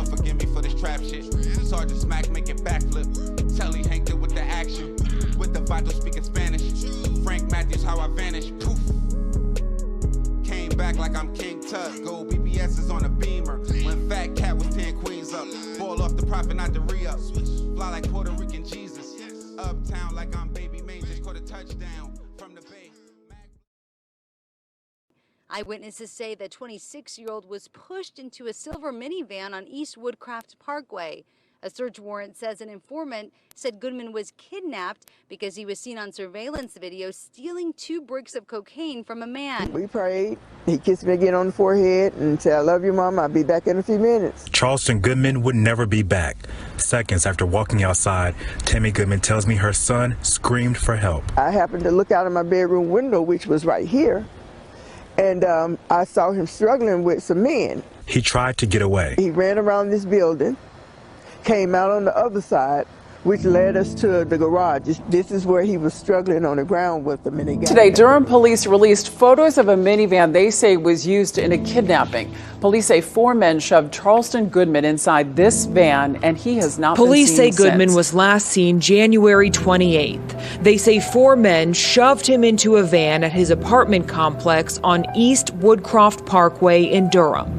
Lord forgive me for this trap shit. Sergeant Smack make it backflip. Telly Hank with the action. With the vital speaking Spanish. Frank Matthews, how I vanish. Poof. Came back like I'm King Tut. Gold BBS is on a beamer. When Fat Cat was 10 queens up. Ball off the profit, not the re-up. Fly like Puerto Rican Jesus. Uptown like I'm Baby May. Just caught a touchdown from the bay. Eyewitnesses say the 26-year-old was pushed into a silver minivan on East Woodcraft Parkway. A search warrant says an informant said Goodman was kidnapped because he was seen on surveillance video stealing 2 bricks of cocaine from a man. We prayed. He kissed me again on the forehead and said, "I love you, Mom. I'll be back in a few minutes." Charleston Goodman would never be back. Seconds after walking outside, Tammy Goodman tells me her son screamed for help. I happened to look out of my bedroom window, which was right here, and I saw him struggling with some men. He tried to get away. He ran around this building, came out on the other side, which led us to the garage. This is where he was struggling on the ground with them. Today, Durham police released photos of a minivan they say was used in a kidnapping. Police say 4 men shoved Charleston Goodman inside this van, and he has not been seen Police say Goodman since. was last seen January 28th. They say 4 men shoved him into a van at his apartment complex on East Woodcroft Parkway in Durham.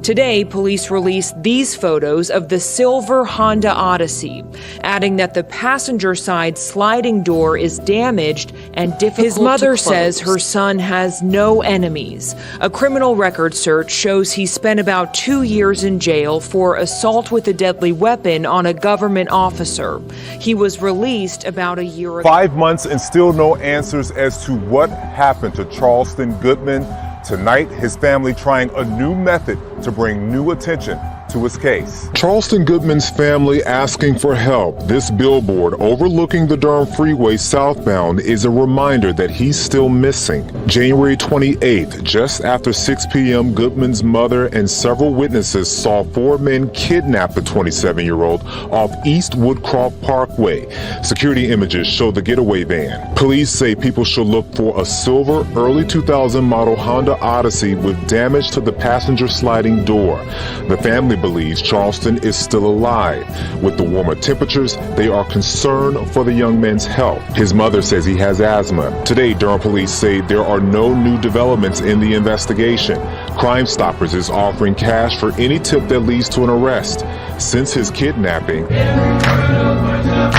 Today, police released these photos of the silver Honda Odyssey, adding that the passenger side sliding door is damaged and difficult to close. His mother says her son has no enemies. A criminal record search shows he spent about 2 years in jail for assault with a deadly weapon on a government officer. He was released about a year ago. 5 months and still no answers as to what happened to Charleston Goodman. Tonight, his family trying a new method to bring new attention to his case. Charleston Goodman's family asking for help. This billboard overlooking the Durham Freeway southbound is a reminder that he's still missing. January 28th, just after 6 p.m., Goodman's mother and several witnesses saw 4 men kidnap the 27-year-old off East Woodcroft Parkway. Security images show the getaway van. Police say people should look for a silver early 2000 model Honda Odyssey with damage to the passenger sliding door. The family believes Charleston is still alive. With the warmer temperatures, they are concerned for the young man's health. His mother says he has asthma. Today, Durham police say there are no new developments in the investigation. Crime Stoppers is offering cash for any tip that leads to an arrest. Since his kidnapping,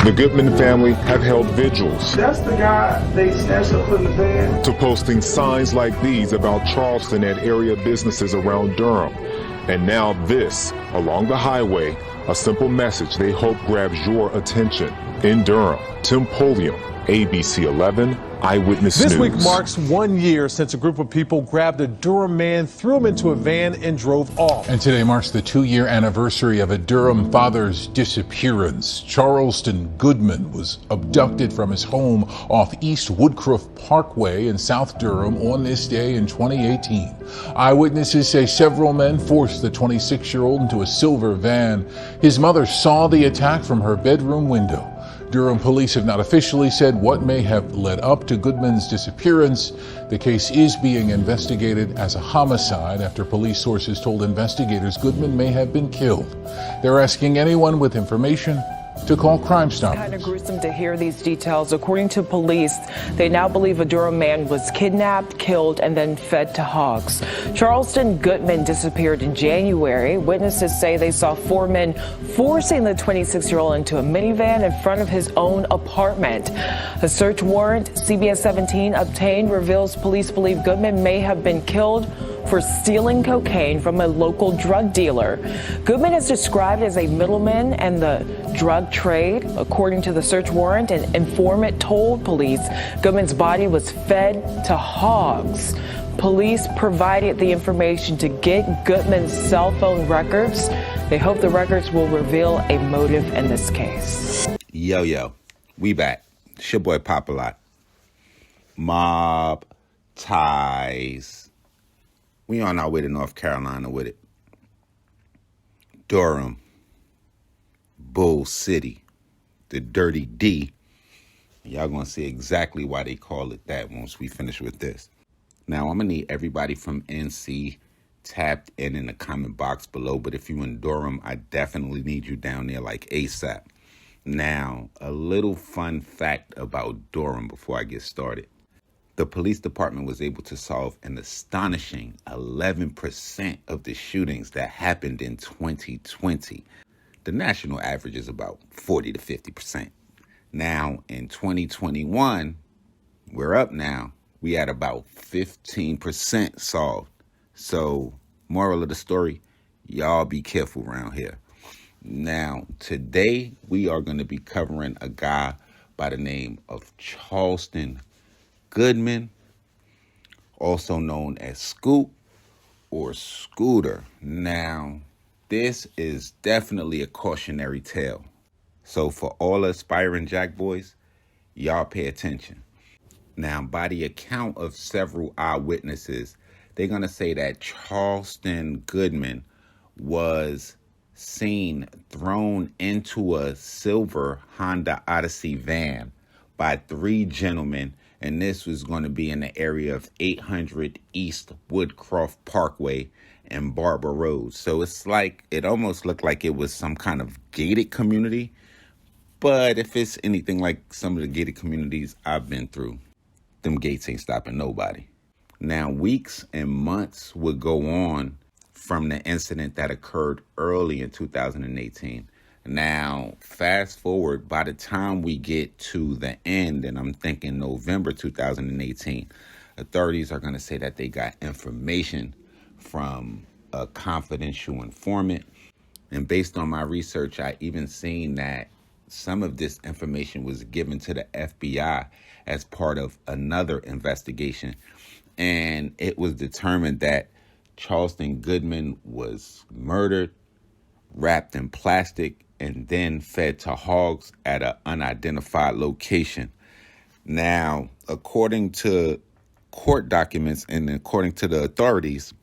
the Goodman family have held vigils. That's the guy they snatched up in the van. To posting signs like these about Charleston at area businesses around Durham. And now this, along the highway, a simple message they hope grabs your attention. In Durham, Tim Polium, ABC 11, Eyewitness News. This week marks 1 year since a group of people grabbed a Durham man, threw him into a van, and drove off. And today marks the 2-year anniversary of a Durham father's disappearance. Charleston Goodman was abducted from his home off East Woodcroft Parkway in South Durham on this day in 2018. Eyewitnesses say several men forced the 26-year-old into a silver van. His mother saw the attack from her bedroom window. Durham police have not officially said what may have led up to Goodman's disappearance. The case is being investigated as a homicide after police sources told investigators Goodman may have been killed. They're asking anyone with information to call Crime Stoppers. Kind of gruesome to hear these details. According to police, they now believe a Durham man was kidnapped, killed, and then fed to hogs. Charleston Goodman disappeared in January. Witnesses say they saw 4 men forcing the 26-year-old into a minivan in front of his own apartment. A search warrant CBS 17 obtained reveals police believe Goodman may have been killed for stealing cocaine from a local drug dealer. Goodman is described as a middleman in the drug trade. According to the search warrant, an informant told police Goodman's body was fed to hogs. Police provided the information to get Goodman's cell phone records. They hope the records will reveal a motive in this case. Yo, we back. It's your boy Popalot. Mobb ties. We on our way to North Carolina with it. Durham, Bull City, the Dirty D. Y'all gonna see exactly why they call it that once we finish with this. Now, I'm gonna need everybody from NC tapped in the comment box below. But if you're in Durham, I definitely need you down there like ASAP. Now, a little fun fact about Durham before I get started. The police department was able to solve an astonishing 11% of the shootings that happened in 2020. The national average is about 40 to 50%. Now, in 2021, we're up now. We at about 15% solved. So, moral of the story, y'all be careful around here. Now, today we are going to be covering a guy by the name of Charleston Goodman, also known as Scoop or Scooter. Now, this is definitely a cautionary tale. So for all aspiring jack boys, y'all pay attention. Now, by the account of several eyewitnesses, they're going to say that Charleston Goodman was seen thrown into a silver Honda Odyssey van by 3 gentlemen, and this was going to be in the area of 800 East Woodcroft Parkway and Barber Road. So it almost looked like it was some kind of gated community. But if it's anything like some of the gated communities I've been through, them gates ain't stopping nobody. Now, weeks and months would go on from the incident that occurred early in 2018. Now, fast forward, by the time we get to the end, and I'm thinking November 2018, authorities are going to say that they got information from a confidential informant. And based on my research, I even seen that some of this information was given to the FBI as part of another investigation. And it was determined that Charleston Goodman was murdered, wrapped in plastic, and then fed to hogs at an unidentified location. Now, according to court documents and according to the authorities,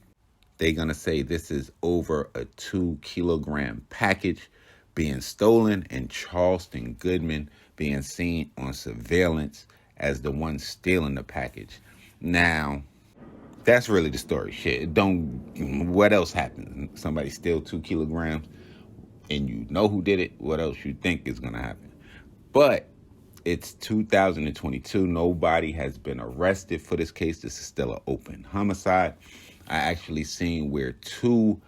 they're going to say this is over a 2-kilogram package being stolen, and Charleston Goodman being seen on surveillance as the one stealing the package. Now, that's really the story. What else happened? Somebody steal 2 kilograms and you know who did it? What else you think is going to happen? But it's 2022. Nobody has been arrested for this case. This is still an open homicide. I actually seen where 2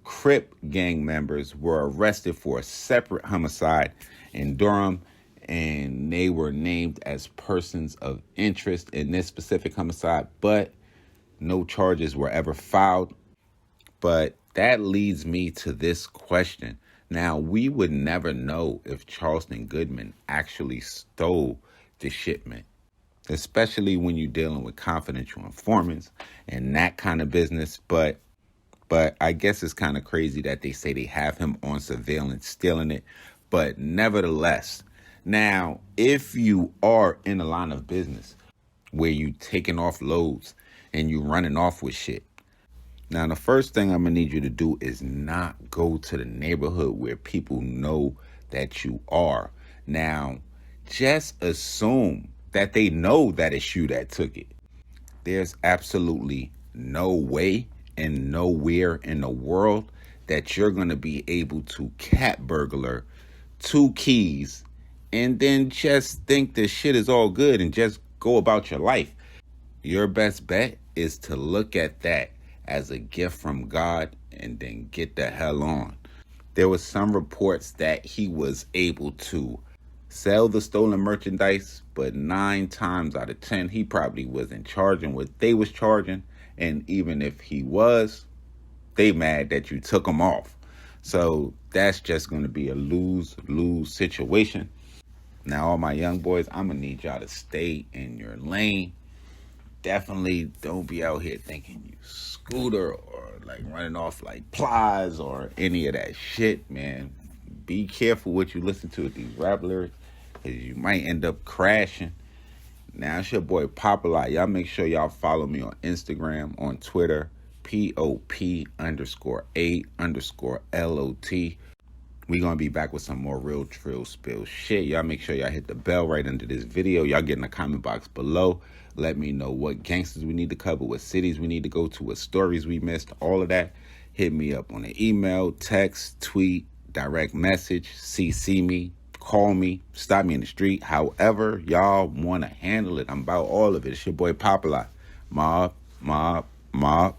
Crip gang members were arrested for a separate homicide in Durham, and they were named as persons of interest in this specific homicide, but no charges were ever filed. But that leads me to this question. Now, we would never know if Charleston Goodman actually stole the shipment, especially when you're dealing with confidential informants and that kind of business. But I guess it's kind of crazy that they say they have him on surveillance stealing it. But nevertheless, now, if you are in a line of business where you taking off loads and you running off with shit, now the first thing I'm going to need you to do is not go to the neighborhood where people know that you are. Now, just assume that they know that it's you that took it. There's absolutely no way and nowhere in the world that you're going to be able to cat burglar 2 keys and then just think this shit is all good and just go about your life. Your best bet is to look at that as a gift from God and then get the hell on. There was some reports that he was able to sell the stolen merchandise, but 9 times out of 10, he probably wasn't charging what they was charging. And even if he was, they mad that you took him off. So that's just going to be a lose-lose situation. Now, all my young boys, I'm going to need y'all to stay in your lane. Definitely don't be out here thinking you Scooter or like running off like Plies or any of that shit, man. Be careful what you listen to with these rap lyrics, because you might end up crashing. Now, it's your boy Popalot. Y'all make sure y'all follow me on Instagram, on Twitter, POP_A_LOT. We gonna be back with some more real trill spill shit. Y'all make sure y'all hit the bell right under this video. Y'all get in the comment box below. Let me know what gangsters we need to cover, what cities we need to go to, what stories we missed, all of that. Hit me up on the email, text, tweet, direct message, CC me, call me, stop me in the street. However y'all want to handle it, I'm about all of it. It's your boy Popalot. Mobb, Mobb, Mobb.